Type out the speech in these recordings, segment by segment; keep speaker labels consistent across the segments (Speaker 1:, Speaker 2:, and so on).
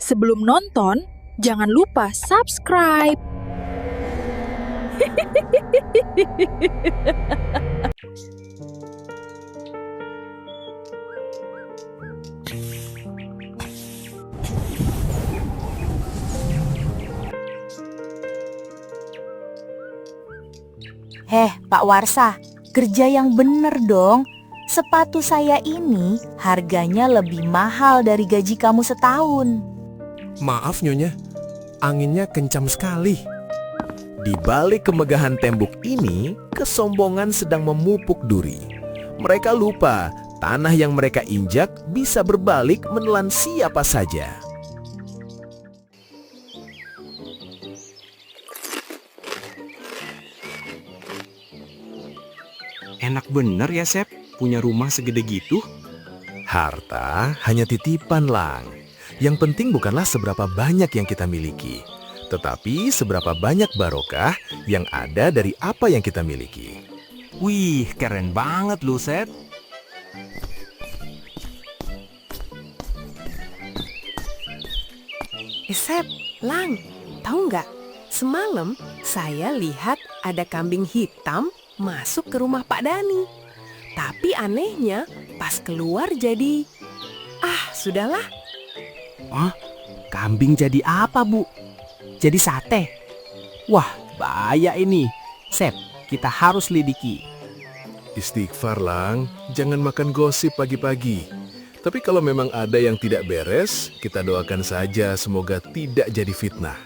Speaker 1: Sebelum nonton, jangan lupa subscribe.
Speaker 2: Pak Warsa, kerja yang bener dong. Sepatu saya ini harganya lebih mahal dari gaji kamu setahun.
Speaker 3: Maaf Nyonya, anginnya kencam sekali. Di balik kemegahan tembok ini, kesombongan sedang memupuk duri. Mereka lupa, tanah yang mereka injak bisa berbalik menelan siapa saja.
Speaker 4: Enak bener ya, Sep, punya rumah segede gitu.
Speaker 3: Harta hanya titipan, Lang. Yang penting bukanlah seberapa banyak yang kita miliki, tetapi seberapa banyak barokah yang ada dari apa yang kita miliki.
Speaker 4: Wih, keren banget lu, Sep.
Speaker 5: Sep, Lang, tahu nggak? Semalam saya lihat ada kambing hitam masuk ke rumah Pak Dani. Tapi anehnya pas keluar jadi... sudahlah.
Speaker 6: Kambing jadi apa, Bu? Jadi sate? Wah, bahaya ini. Sep, kita harus lidiki.
Speaker 3: Istighfar, Lang. Jangan makan gosip pagi-pagi. Tapi kalau memang ada yang tidak beres, kita doakan saja semoga tidak jadi fitnah.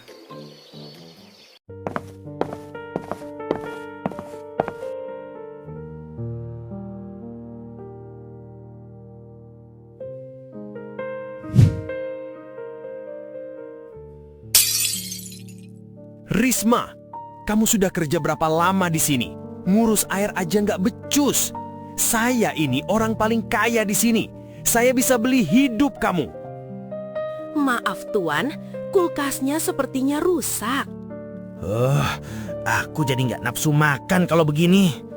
Speaker 4: Risma, kamu sudah kerja berapa lama di sini? Ngurus air aja nggak becus. Saya ini orang paling kaya di sini. Saya bisa beli hidup kamu.
Speaker 5: Maaf Tuan, kulkasnya sepertinya rusak.
Speaker 6: Aku jadi nggak nafsu makan kalau begini.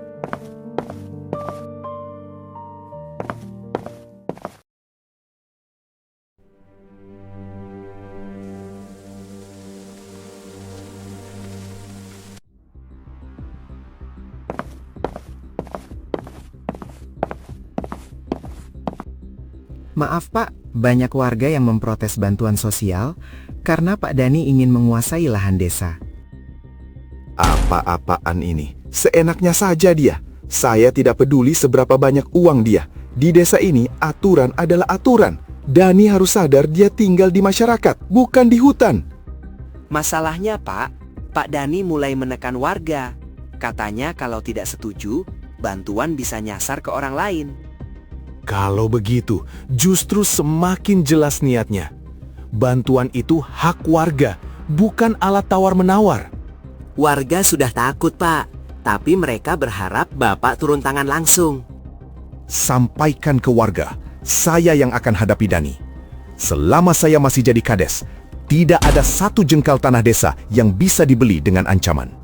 Speaker 7: Maaf Pak, banyak warga yang memprotes bantuan sosial karena Pak Dani ingin menguasai lahan desa.
Speaker 8: Apa-apaan ini? Seenaknya saja dia. Saya tidak peduli seberapa banyak uang dia. Di desa ini aturan adalah aturan. Dani harus sadar dia tinggal di masyarakat, bukan di hutan.
Speaker 9: Masalahnya Pak Dani mulai menekan warga. Katanya kalau tidak setuju, bantuan bisa nyasar ke orang lain.
Speaker 3: Kalau begitu, justru semakin jelas niatnya. Bantuan itu hak warga, bukan alat tawar-menawar.
Speaker 9: Warga sudah takut, Pak. Tapi mereka berharap Bapak turun tangan langsung.
Speaker 8: Sampaikan ke warga, saya yang akan hadapi Dani. Selama saya masih jadi kades, tidak ada satu jengkal tanah desa yang bisa dibeli dengan ancaman.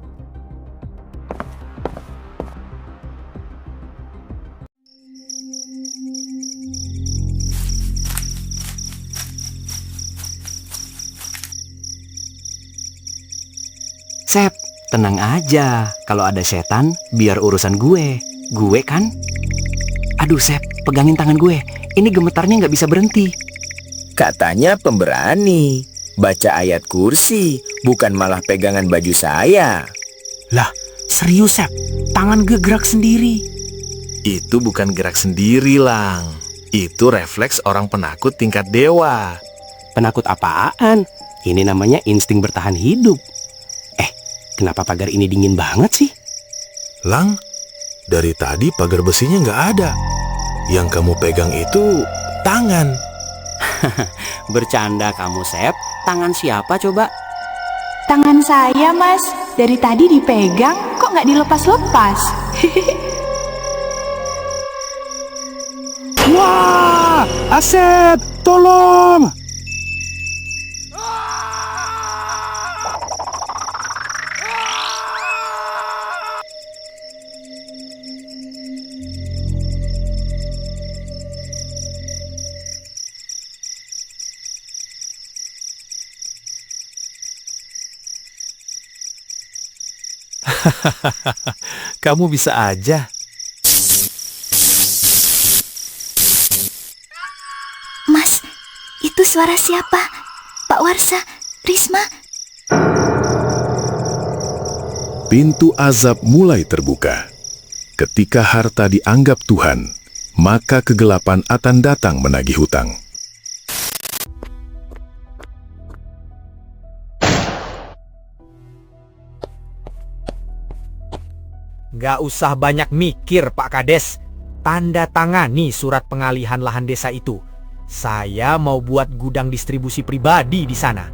Speaker 9: Sep, tenang aja. Kalau ada setan, biar urusan gue. Gue kan? Aduh, Sep, pegangin tangan gue. Ini gemetarnya nggak bisa berhenti.
Speaker 10: Katanya pemberani. Baca ayat kursi, bukan malah pegangan baju saya.
Speaker 6: Lah, serius Sep, tangan gue gerak sendiri.
Speaker 3: Itu bukan gerak sendiri, Lang. Itu refleks orang penakut tingkat dewa.
Speaker 6: Penakut apaan? Ini namanya insting bertahan hidup. Kenapa pagar ini dingin banget sih?
Speaker 3: Lang, dari tadi pagar besinya nggak ada. Yang kamu pegang itu tangan.
Speaker 6: Bercanda kamu, Sep. Tangan siapa coba?
Speaker 2: Tangan saya, Mas. Dari tadi dipegang, kok nggak dilepas-lepas?
Speaker 6: Wah, Asep, tolong!
Speaker 3: Kamu bisa aja.
Speaker 2: Mas, itu suara siapa? Pak Warsa, Risma?
Speaker 8: Pintu azab mulai terbuka. Ketika harta dianggap Tuhan, maka kegelapan akan datang menagih hutang.
Speaker 6: Gak usah banyak mikir, Pak Kades. Tanda tangani surat pengalihan lahan desa itu. Saya mau buat gudang distribusi pribadi di sana.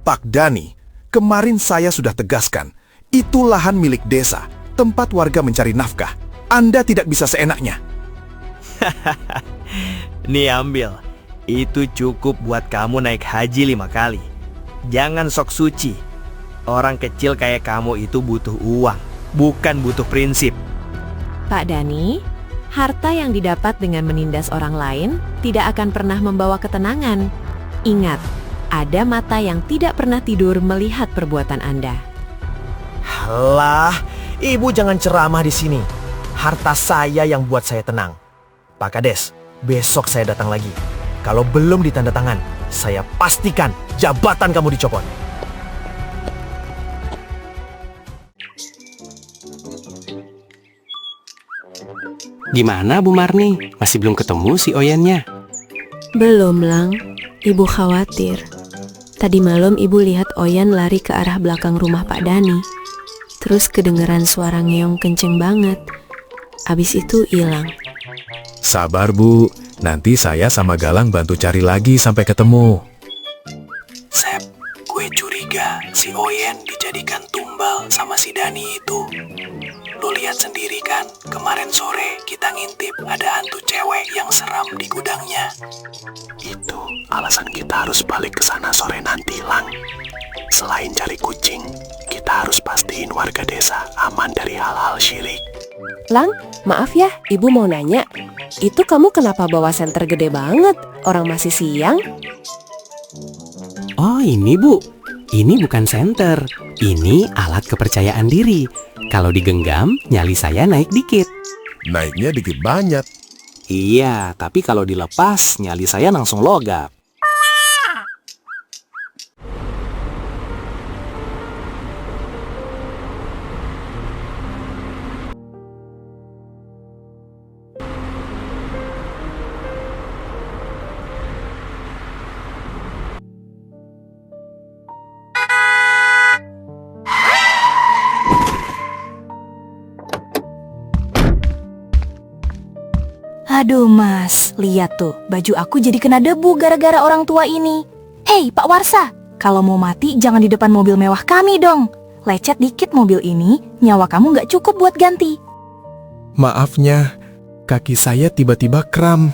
Speaker 8: Pak Dani, kemarin saya sudah tegaskan, itu lahan milik desa, tempat warga mencari nafkah. Anda tidak bisa seenaknya.
Speaker 4: Nih ambil. Itu cukup buat kamu naik haji 5 kali. Jangan sok suci. Orang kecil kayak kamu itu butuh uang, bukan butuh prinsip.
Speaker 5: Pak Dani, harta yang didapat dengan menindas orang lain tidak akan pernah membawa ketenangan. Ingat, ada mata yang tidak pernah tidur melihat perbuatan Anda.
Speaker 4: Halah, ibu jangan ceramah di sini. Harta saya yang buat saya tenang. Pak Kades, besok saya datang lagi. Kalau belum ditandatangan, saya pastikan jabatan kamu dicopot.
Speaker 9: Gimana Bu Marni? Masih belum ketemu si Oyennya?
Speaker 5: Belum, Lang. Ibu khawatir. Tadi malam ibu lihat Oyen lari ke arah belakang rumah Pak Dani. Terus kedengeran suara ngeong kenceng banget. Abis itu hilang.
Speaker 3: Sabar Bu, nanti saya sama Galang bantu cari lagi sampai ketemu.
Speaker 9: Sep, gue curiga si Oyen dijadikan tumbal sama si Dani itu. Lu lihat sendiri kan, kemarin sore kita ngintip ada hantu cewek yang seram di gudangnya. Itu alasan kita harus balik ke sana sore nanti, Lang. Selain cari kucing, kita harus pastiin warga desa aman dari hal-hal syirik.
Speaker 5: Lang, maaf ya, ibu mau nanya. Itu kamu kenapa bawa senter gede banget? Orang masih siang?
Speaker 9: Oh ini Bu, ini bukan senter. Ini alat kepercayaan diri. Kalau digenggam, nyali saya naik dikit.
Speaker 8: Naiknya dikit banyak.
Speaker 9: Iya, tapi kalau dilepas, nyali saya langsung logap.
Speaker 2: Aduh Mas, lihat tuh, baju aku jadi kena debu gara-gara orang tua ini. Hei Pak Warsa, kalau mau mati jangan di depan mobil mewah kami dong. Lecet dikit mobil ini, nyawa kamu nggak cukup buat ganti.
Speaker 3: Maafnya, kaki saya tiba-tiba kram.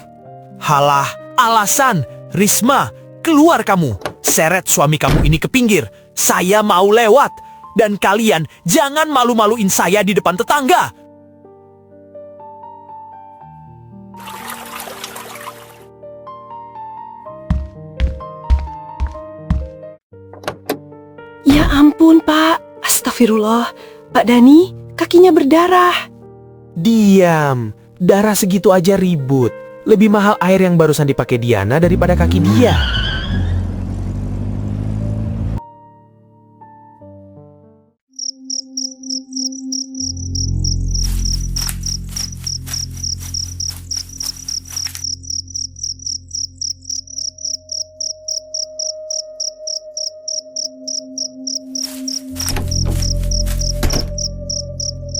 Speaker 4: Halah, alasan. Risma, keluar kamu. Seret suami kamu ini ke pinggir. Saya mau lewat. Dan kalian jangan malu-maluin saya di depan tetangga.
Speaker 5: Ya ampun, Pak. Astagfirullah. Pak Dani, kakinya berdarah.
Speaker 4: Diam. Darah segitu aja ribut. Lebih mahal air yang barusan dipakai Diana daripada kaki dia.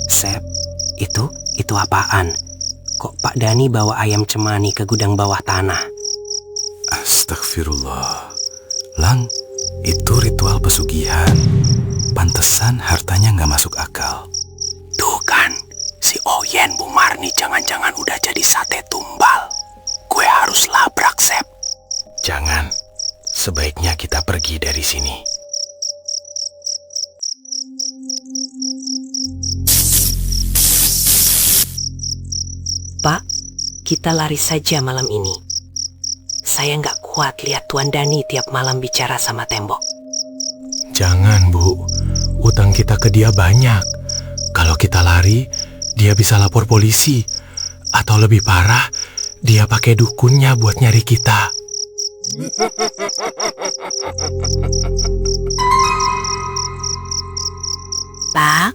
Speaker 9: Sep, itu apaan? Kok Pak Dani bawa ayam cemani ke gudang bawah tanah?
Speaker 11: Astagfirullah. Lang, itu ritual pesugihan. Pantesan hartanya nggak masuk akal.
Speaker 9: Tuh kan, si Oyen Bu Marni jangan-jangan udah jadi sate tumbal. Gue harus labrak, Sep.
Speaker 11: Jangan. Sebaiknya kita pergi dari sini.
Speaker 9: Pak, kita lari saja malam ini. Saya nggak kuat lihat Tuan Dani tiap malam bicara sama tembok.
Speaker 11: Jangan, Bu. Utang kita ke dia banyak. Kalau kita lari, dia bisa lapor polisi. Atau lebih parah, dia pakai dukunnya buat nyari kita.
Speaker 5: Pak,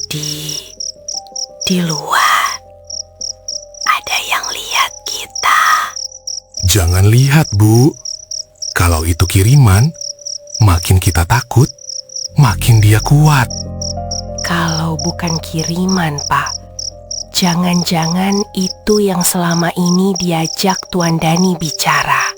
Speaker 5: di luar ada yang lihat kita.
Speaker 11: Jangan lihat, Bu. Kalau itu kiriman, makin kita takut, makin dia kuat.
Speaker 5: Kalau bukan kiriman, Pak, jangan-jangan itu yang selama ini diajak Tuan Dani bicara.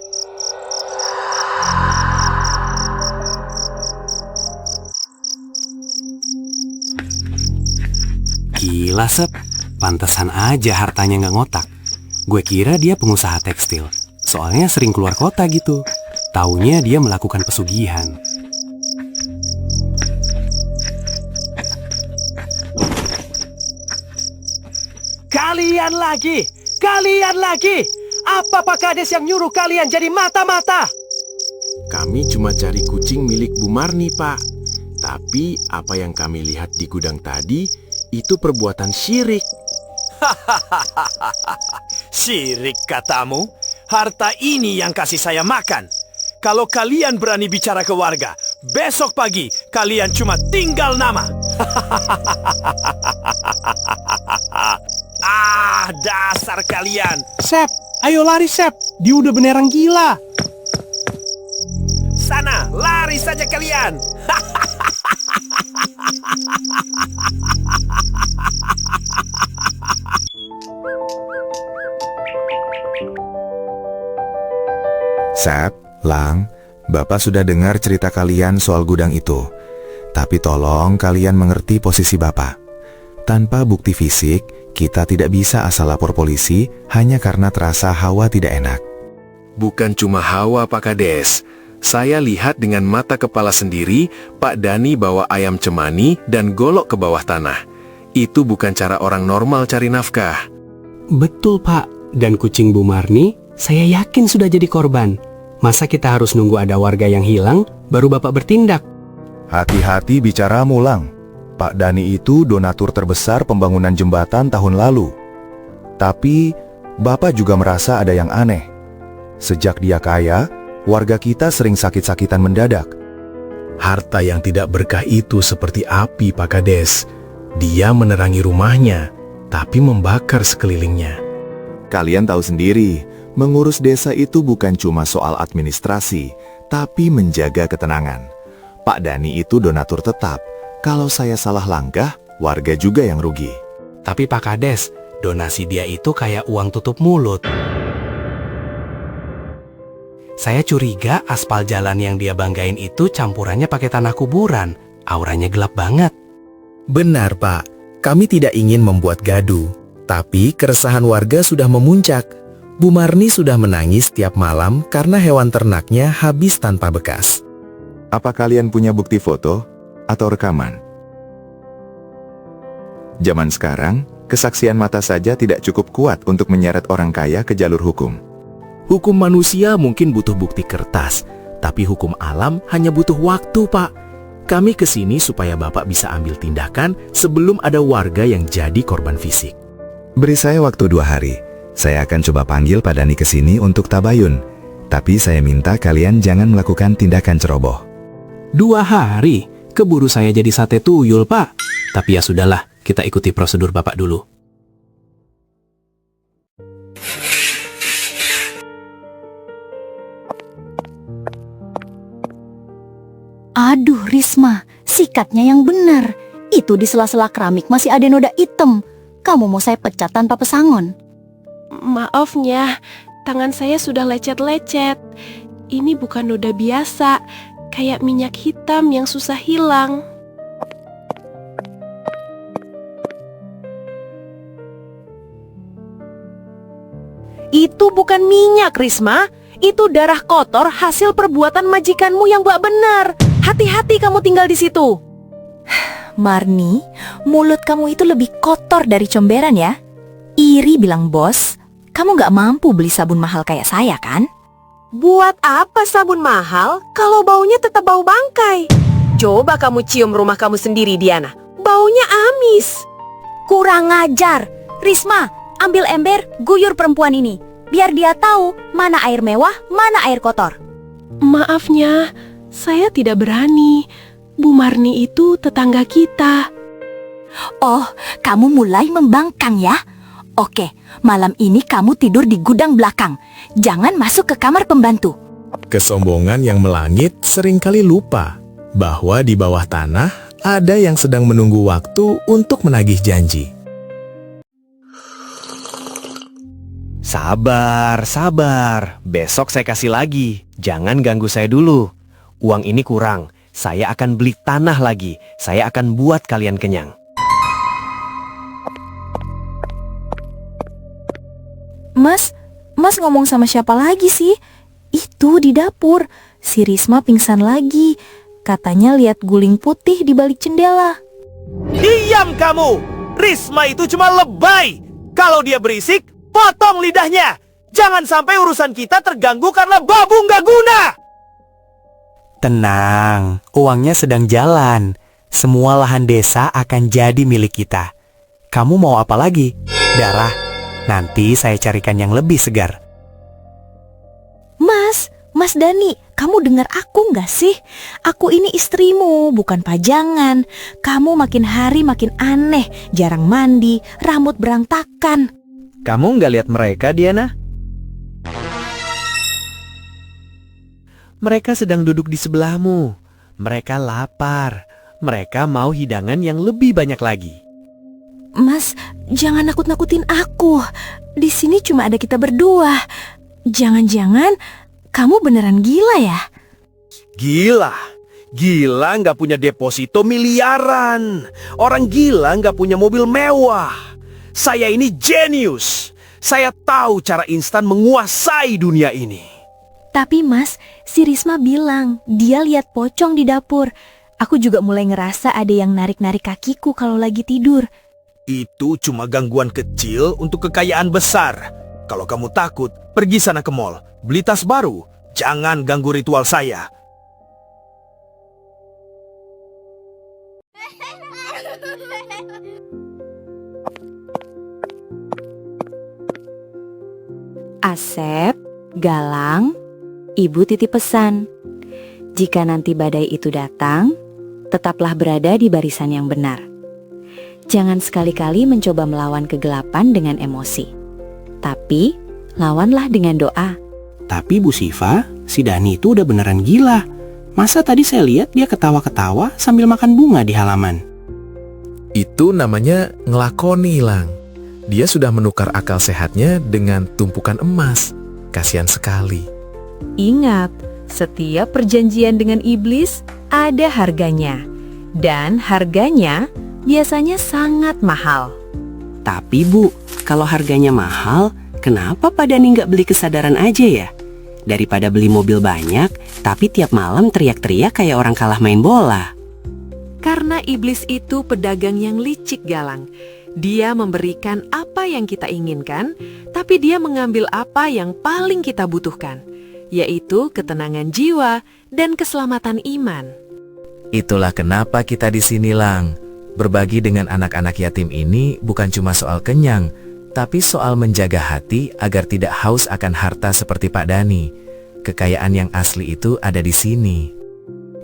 Speaker 9: Gila, Sep. Pantesan aja hartanya nggak ngotak. Gue kira dia pengusaha tekstil. Soalnya sering keluar kota gitu. Taunya dia melakukan pesugihan.
Speaker 4: Kalian lagi! Apa Pak Kades yang nyuruh kalian jadi mata-mata?
Speaker 3: Kami cuma cari kucing milik Bu Marni, Pak. Tapi apa yang kami lihat di gudang tadi, itu perbuatan syirik.
Speaker 4: Syirik katamu? Harta ini yang kasih saya makan. Kalau kalian berani bicara ke warga, besok pagi kalian cuma tinggal nama. Dasar kalian.
Speaker 6: Sep, ayo lari Sep. Dia udah beneran gila.
Speaker 4: Sana, lari saja kalian.
Speaker 8: Sep, Lang, Bapak sudah dengar cerita kalian soal gudang itu. Tapi tolong kalian mengerti posisi Bapak. Tanpa bukti fisik, kita tidak bisa asal lapor polisi hanya karena terasa hawa tidak enak.
Speaker 3: Bukan cuma hawa, Pak Kades. Saya lihat dengan mata kepala sendiri, Pak Dani bawa ayam cemani dan golok ke bawah tanah. Itu bukan cara orang normal cari nafkah.
Speaker 9: Betul, Pak. Dan kucing Bu Marni, saya yakin sudah jadi korban. Masa kita harus nunggu ada warga yang hilang, baru Bapak bertindak?
Speaker 8: Hati-hati bicaramu, Lang. Pak Dani itu donatur terbesar pembangunan jembatan tahun lalu. Tapi, Bapak juga merasa ada yang aneh. Sejak dia kaya, warga kita sering sakit-sakitan mendadak.
Speaker 3: Harta yang tidak berkah itu seperti api, Pak Kades. Dia menerangi rumahnya, tapi membakar sekelilingnya.
Speaker 8: Kalian tahu sendiri, mengurus desa itu bukan cuma soal administrasi, tapi menjaga ketenangan. Pak Dani itu donatur tetap. Kalau saya salah langkah, warga juga yang rugi.
Speaker 9: Tapi Pak Kades, donasi dia itu kayak uang tutup mulut. Saya curiga aspal jalan yang dia banggain itu campurannya pakai tanah kuburan. Auranya gelap banget.
Speaker 3: Benar, Pak. Kami tidak ingin membuat gaduh. Tapi keresahan warga sudah memuncak. Bu Marni sudah menangis tiap malam karena hewan ternaknya habis tanpa bekas.
Speaker 8: Apa kalian punya bukti foto atau rekaman? Zaman sekarang, kesaksian mata saja tidak cukup kuat untuk menyeret orang kaya ke jalur hukum.
Speaker 3: Hukum manusia mungkin butuh bukti kertas, tapi hukum alam hanya butuh waktu, Pak. Kami kesini supaya Bapak bisa ambil tindakan sebelum ada warga yang jadi korban fisik.
Speaker 8: Beri saya waktu 2 hari. Saya akan coba panggil Pak Dani ke sini untuk tabayun. Tapi saya minta kalian jangan melakukan tindakan ceroboh.
Speaker 9: 2 hari? Keburu saya jadi sate tuyul, Pak. Tapi ya sudahlah, kita ikuti prosedur Bapak dulu.
Speaker 2: Aduh Risma, sikatnya yang benar. Itu di sela-sela keramik masih ada noda hitam. Kamu mau saya pecat tanpa pesangon?
Speaker 5: Maafnya, tangan saya sudah lecet-lecet. Ini bukan noda biasa, kayak minyak hitam yang susah hilang.
Speaker 12: Itu bukan minyak, Risma. Itu darah kotor hasil perbuatan majikanmu yang gak benar. Hati-hati kamu tinggal di situ.
Speaker 2: Marni, mulut kamu itu lebih kotor dari comberan ya. Iri bilang bos, kamu gak mampu beli sabun mahal kayak saya kan?
Speaker 12: Buat apa sabun mahal kalau baunya tetap bau bangkai? Coba kamu cium rumah kamu sendiri, Diana.
Speaker 5: baunya amis.
Speaker 2: Kurang ajar. Risma, ambil ember, guyur perempuan ini. Biar dia tahu mana air mewah, mana air kotor.
Speaker 5: Maafnya, saya tidak berani. Bu Marni itu tetangga kita.
Speaker 2: Oh, kamu mulai membangkang ya? Oke, malam ini kamu tidur di gudang belakang. Jangan masuk ke kamar pembantu.
Speaker 3: Kesombongan yang melangit seringkali lupa bahwa di bawah tanah ada yang sedang menunggu waktu untuk menagih janji.
Speaker 4: Sabar, sabar. Besok saya kasih lagi. Jangan ganggu saya dulu. Uang ini kurang. Saya akan beli tanah lagi. Saya akan buat kalian kenyang.
Speaker 2: Mas ngomong sama siapa lagi sih? Itu di dapur. Si Risma pingsan lagi. Katanya lihat guling putih di balik jendela.
Speaker 4: Diam kamu! Risma itu cuma lebay. Kalau dia berisik, potong lidahnya. Jangan sampai urusan kita terganggu karena babu nggak guna.
Speaker 6: Tenang, uangnya sedang jalan. Semua lahan desa akan jadi milik kita. Kamu mau apa lagi? Darah. Nanti saya carikan yang lebih segar.
Speaker 2: Mas Dani, kamu dengar aku nggak sih? Aku ini istrimu, bukan pajangan. Kamu makin hari makin aneh, jarang mandi, rambut berantakan.
Speaker 4: Kamu nggak lihat mereka, Diana? Mereka sedang duduk di sebelahmu. Mereka lapar. Mereka mau hidangan yang lebih banyak lagi.
Speaker 2: Mas, jangan nakut-nakutin aku. Di sini cuma ada kita berdua. Jangan-jangan kamu beneran gila ya?
Speaker 3: Gila? Gila nggak punya deposito miliaran. Orang gila nggak punya mobil mewah. Saya ini jenius. Saya tahu cara instan menguasai dunia ini.
Speaker 2: Tapi Mas, si Risma bilang dia lihat pocong di dapur. Aku juga mulai ngerasa ada yang narik-narik kakiku kalau lagi tidur.
Speaker 3: Itu cuma gangguan kecil untuk kekayaan besar. Kalau kamu takut, pergi sana ke mall. Beli tas baru. Jangan ganggu ritual saya.
Speaker 13: Asep, Galang, Ibu titip pesan. Jika nanti badai itu datang, tetaplah berada di barisan yang benar. Jangan sekali-kali mencoba melawan kegelapan dengan emosi. Tapi, lawanlah dengan doa.
Speaker 14: Tapi Bu Siva, si Dani itu udah beneran gila. Masa tadi saya lihat dia ketawa-ketawa sambil makan bunga di halaman?
Speaker 3: Itu namanya ngelakoni, Lang. Dia sudah menukar akal sehatnya dengan tumpukan emas. Kasihan sekali.
Speaker 12: Ingat, setiap perjanjian dengan iblis ada harganya. Dan harganya biasanya sangat mahal.
Speaker 14: Tapi Bu, kalau harganya mahal, kenapa Pak Dani nggak beli kesadaran aja ya? Daripada beli mobil banyak, tapi tiap malam teriak-teriak kayak orang kalah main bola.
Speaker 5: Karena iblis itu pedagang yang licik, Galang. Dia memberikan apa yang kita inginkan, tapi dia mengambil apa yang paling kita butuhkan, yaitu ketenangan jiwa dan keselamatan iman.
Speaker 3: Itulah kenapa kita di sini, Lang. Berbagi dengan anak-anak yatim ini bukan cuma soal kenyang, tapi soal menjaga hati agar tidak haus akan harta seperti Pak Dani. Kekayaan yang asli itu ada di sini.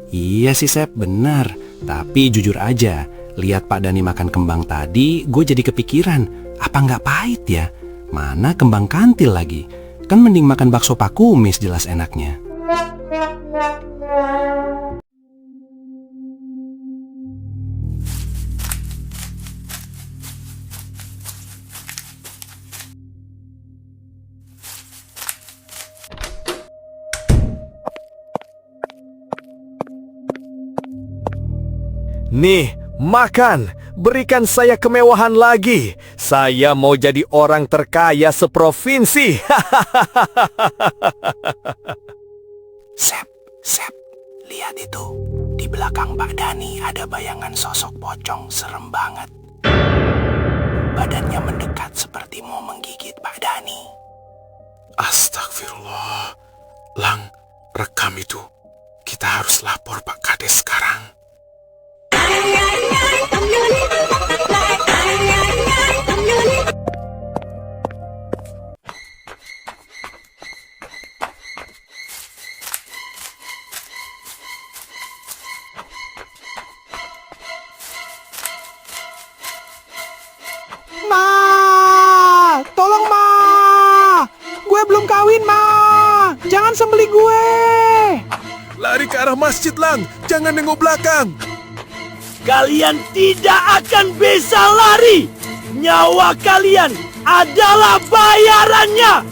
Speaker 14: Iya sih Sep, benar. Tapi jujur aja, lihat Pak Dani makan kembang tadi, gue jadi kepikiran, apa nggak pahit ya? Mana kembang kantil lagi? Kan mending makan bakso Pak Kumis jelas enaknya.
Speaker 3: Nih, makan. Berikan saya kemewahan lagi. Saya mau jadi orang terkaya seprovinsi.
Speaker 9: Sep, lihat itu. Di belakang Pak Dani ada bayangan sosok pocong serem banget. Badannya mendekat seperti mau menggigit Pak Dani.
Speaker 11: Astagfirullah. Lang, rekam itu. Kita harus lapor Pak Kades sekarang.
Speaker 15: Ay, ay, ay,
Speaker 6: Kita belum kawin, Ma. Jangan sembelih gue.
Speaker 3: Lari ke arah masjid, Lang. Jangan nengok belakang.
Speaker 15: Kalian tidak akan bisa lari. Nyawa kalian adalah bayarannya.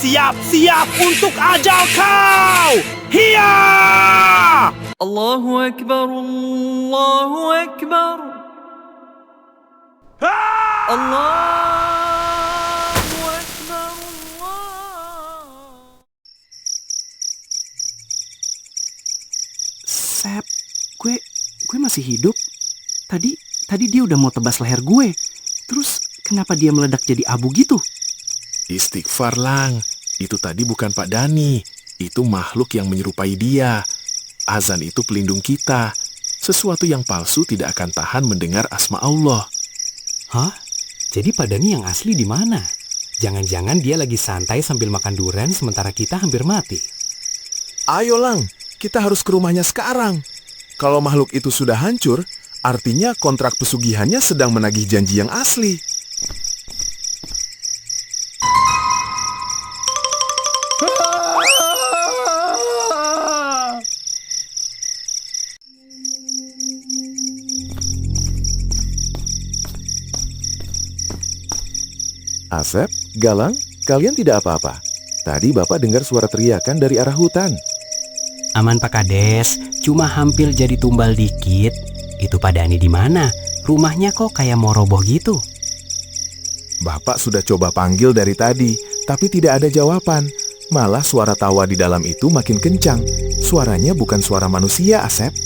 Speaker 15: Siap-siap untuk ajal kau. Hiya!
Speaker 16: Allahu Akbar, Allahu Akbar. Allahu Akbar,
Speaker 14: Sep, gue masih hidup. Tadi dia udah mau tebas leher gue. Terus kenapa dia meledak jadi abu gitu?
Speaker 3: Istighfar, Lang. Itu tadi bukan Pak Dani. Itu makhluk yang menyerupai dia. Azan itu pelindung kita. Sesuatu yang palsu tidak akan tahan mendengar asma Allah.
Speaker 14: Hah? Jadi Pak Dani yang asli di mana? Jangan-jangan dia lagi santai sambil makan durian sementara kita hampir mati.
Speaker 3: Ayo, Lang. Kita harus ke rumahnya sekarang. Kalau makhluk itu sudah hancur, artinya kontrak pesugihannya sedang menagih janji yang asli. Asep, Galang, kalian tidak apa-apa. Tadi Bapak dengar suara teriakan dari arah hutan.
Speaker 14: Aman Pak Kades, cuma hampir jadi tumbal dikit. Itu Pak Dani di mana? Rumahnya kok kayak mau roboh gitu.
Speaker 3: Bapak sudah coba panggil dari tadi, tapi tidak ada jawaban. Malah suara tawa di dalam itu makin kencang. Suaranya bukan suara manusia, Asep.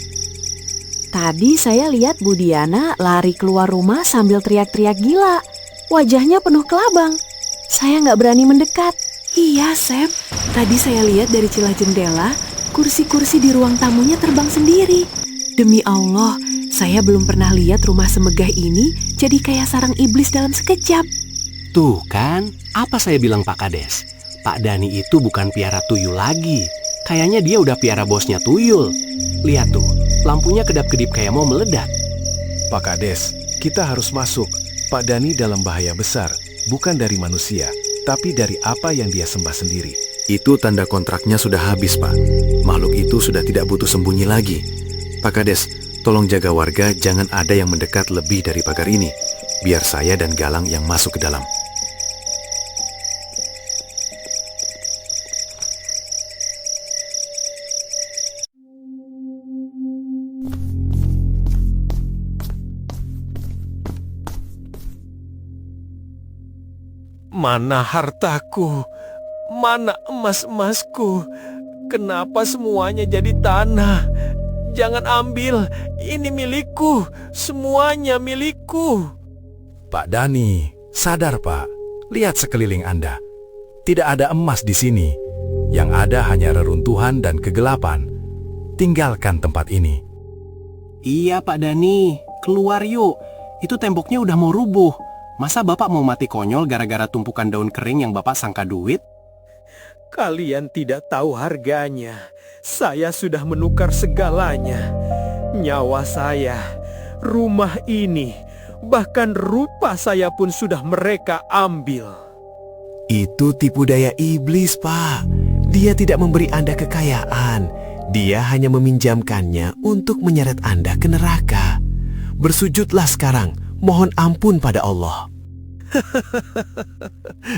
Speaker 12: Tadi saya lihat Bu Diana lari keluar rumah sambil teriak-teriak gila. Wajahnya penuh kelabang. Saya nggak berani mendekat. Iya, Sep. Tadi saya lihat dari celah jendela, kursi-kursi di ruang tamunya terbang sendiri. Demi Allah, saya belum pernah lihat rumah semegah ini jadi kayak sarang iblis dalam sekejap.
Speaker 14: Tuh kan, apa saya bilang Pak Kades? Pak Dani itu bukan piara tuyul lagi. Kayaknya dia udah piara bosnya tuyul. Lihat tuh, lampunya kedap-kedip kayak mau meledak.
Speaker 3: Pak Kades, kita harus masuk. Pak Dani dalam bahaya besar, bukan dari manusia, tapi dari apa yang dia sembah sendiri. Itu tanda kontraknya sudah habis, Pak. Makhluk itu sudah tidak butuh sembunyi lagi. Pak Kades, tolong jaga warga jangan ada yang mendekat lebih dari pagar ini. Biar saya dan Galang yang masuk ke dalam.
Speaker 4: Mana hartaku? Mana emas-emasku? Kenapa semuanya jadi tanah? Jangan ambil, ini milikku, semuanya milikku.
Speaker 3: Pak Dani, sadar Pak. Lihat sekeliling Anda. Tidak ada emas di sini. Yang ada hanya reruntuhan dan kegelapan. Tinggalkan tempat ini.
Speaker 14: Iya Pak Dani, keluar yuk. Itu temboknya udah mau rubuh. Masa Bapak mau mati konyol gara-gara tumpukan daun kering yang Bapak sangka duit?
Speaker 4: Kalian tidak tahu harganya. Saya sudah menukar segalanya. Nyawa saya, rumah ini, bahkan rupa saya pun sudah mereka ambil.
Speaker 3: Itu tipu daya iblis, Pak. Dia tidak memberi Anda kekayaan. Dia hanya meminjamkannya untuk menyeret Anda ke neraka. Bersujudlah sekarang, mohon ampun pada Allah.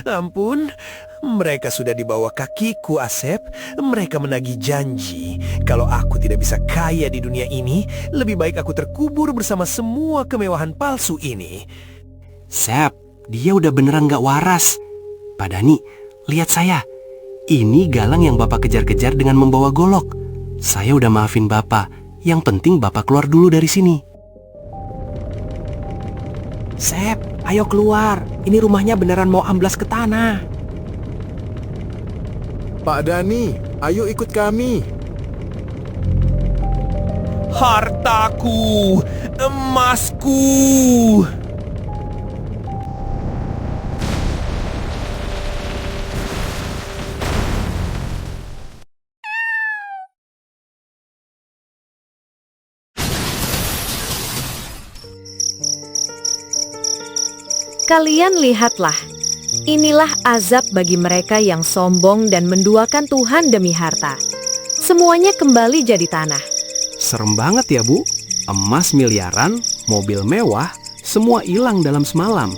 Speaker 4: Ampun, mereka sudah di bawah kakiku, Asep. Mereka menagih janji. Kalau aku tidak bisa kaya di dunia ini, lebih baik aku terkubur bersama semua kemewahan palsu ini.
Speaker 14: Sep, dia udah beneran gak waras. Pak Dani, lihat saya. Ini Galang yang Bapak kejar-kejar dengan membawa golok. Saya udah maafin Bapak. Yang penting Bapak keluar dulu dari sini.
Speaker 6: Sep, ayo keluar. Ini rumahnya beneran mau amblas ke tanah.
Speaker 3: Pak Dani, ayo ikut kami.
Speaker 4: Hartaku, emasku.
Speaker 17: Kalian lihatlah, inilah azab bagi mereka yang sombong dan menduakan Tuhan demi harta. Semuanya kembali jadi tanah.
Speaker 14: Serem banget ya, Bu. Emas miliaran, mobil mewah, semua hilang dalam semalam.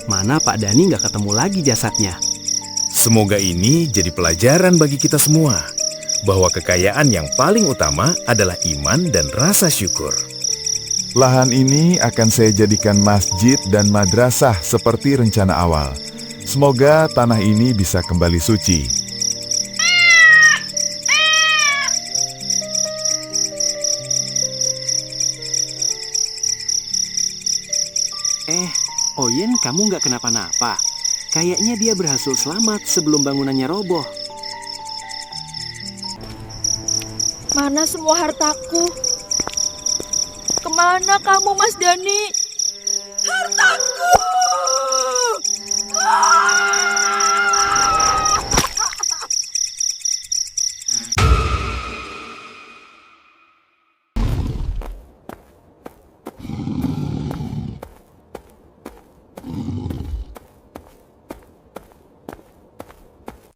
Speaker 14: Mana Pak Dani nggak ketemu lagi jasadnya.
Speaker 3: Semoga ini jadi pelajaran bagi kita semua, bahwa kekayaan yang paling utama adalah iman dan rasa syukur.
Speaker 8: Lahan ini akan saya jadikan masjid dan madrasah seperti rencana awal. Semoga tanah ini bisa kembali suci.
Speaker 14: Oyen, kamu nggak kenapa-napa. Kayaknya dia berhasil selamat sebelum bangunannya roboh.
Speaker 1: Mana semua hartaku? Kemana kamu, Mas Dani? Hartaku!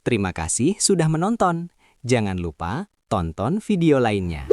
Speaker 18: Terima kasih sudah menonton. Jangan lupa tonton video lainnya.